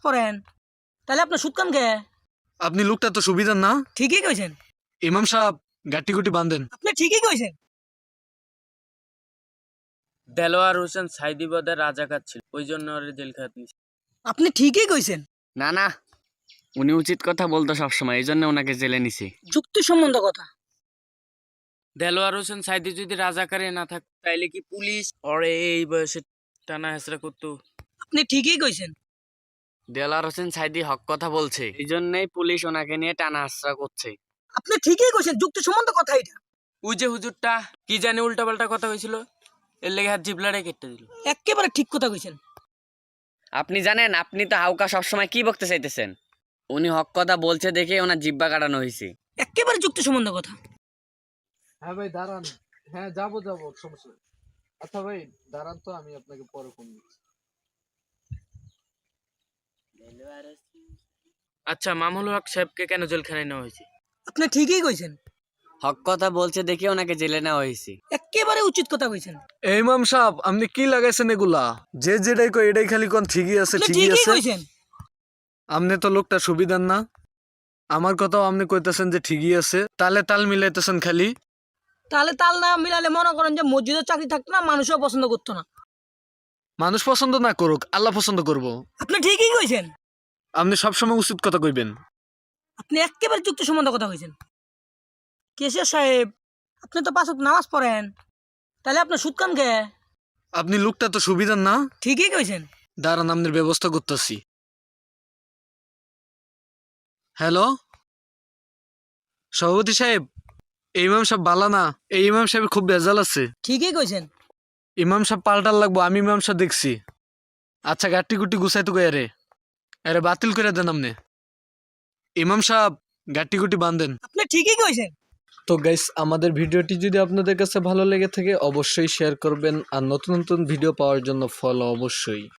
পড়েন তাহলে আপনার সুদ কাম কে? আপনি লোকটা তো সুবিধার না। ঠিকই কইছেন। ইমাম সাহেব গাটি গুটি বাঁধেন। আপনি ঠিকই কইছেন। দেলোয়ার হোসেন সাইদি বদের রাজাকার ছিল, ওই জন্য ওর জেল খাট নিছে। আপনি ঠিকই কইছেন। না না, উনি উচিত কথা বলতো সবসময়, এই জন্য ওনাকে জেলে নিছে। যুক্তি সম্বন্ধ কথা। দেলোয়ার হোসেন সাইদি যদি রাজাকারে না থাকতো তাইলে কি পুলিশ ওরে এই বয়সে টানা হেসরা করতো? আপনি ঠিকই কইছেন। দেলোয়ার হোসেন সাইদি হক কথা বলছে, এই জন্যই পুলিশ ওনাকে নিয়ে টানা হাসরা করছে। আপনি ঠিকই কইছেন, যুক্তি সম্বন্ধ কথা এটা। ওই যে হুজুরটা কি জানে উল্টাপাল্টা কথা হয়েছিল, এর লেগে হাত জিবলারে কেটে দিল। একেবারে ঠিক কথা কইছেন। আপনি জানেন, আপনি তো হাউকা সবসময় কি বলতে চাইতেছেন? উনি হক কথা বলছে দেখে ওনার জিব্বা কাটানো হয়েছে। একেবারে যুক্তি সম্বন্ধ কথা। হ্যাঁ ভাই দাঁড়ান, হ্যাঁ যাবো সমস্যা নেই। আচ্ছা ভাই দাঁড়ান তো, আমি আপনাকে পরে ফোন দিচ্ছি। আচ্ছা, মামুল হক সাহেবকে কেন জেলখানায় নেওয়া হয়েছে? আপনি ঠিকই কইছেন। হক কথা বলছে দেখে ওনাকে জেলে নেওয়া হয়েছে। একেবারে উচিত কথা কইছেন। এই ইমাম সাহেব আপনি কি লাগাইছেন এগুলা? যে যেটাই কই এটাই খালি কোন ঠিকই আছে আপনি ঠিকই ঠিকই আছে। কইছেন। আপনি তো লোকটা সুবিধার না। আমার কথাও আপনি কইতেছেন যে ঠিকই আছে, তালে তাল মিলাইতেছেন খালি। তাহলে তাল না মিলালে মনে করেন যে মসজিদের চাকরি থাকতো না, মানুষও পছন্দ করতো না। মানুষ পছন্দ না করুক, আল্লাহ পছন্দ করব। আপনি ঠিকই কইছেন। আপনি সবসময় উচিত কথা কইবেন। আপনি একেবারে যুক্তি সম্বন্ধ কথা কইছেন। কেশিয়া সাহেব, আপনি তো 5 ওয়াক্ত নামাজ পড়েন তাহলে আপনার সুদ কাম কে? আপনি লোকটা তো সুবিধার না। ঠিকই কইছেন। দাঁড়ান আপনার ব্যবস্থা করতেছি। হ্যালো সভাপতি সাহেব, এই ইমাম সাহেব বালা না। এই ইমাম সাহেব খুব বেজাল আছে। ঠিকই কইছেন। ইমাম সাহেব পাল্টার লাগবো, আমি ইমাম সাহেব দেখছি। আচ্ছা গাটি গুটি গুছাইতে কই আরে আরে বাতিল করে দেন আপনি। ইমাম সাহেব গাটি গুটি বাঁধেন। আপনি ঠিকই কইছেন। তো গাইস, আমাদের ভিডিওটি যদি আপনাদের কাছে ভালো লেগে থাকে অবশ্যই শেয়ার করবেন, আর নতুন নতুন ভিডিও পাওয়ার জন্য ফলো অবশ্যই।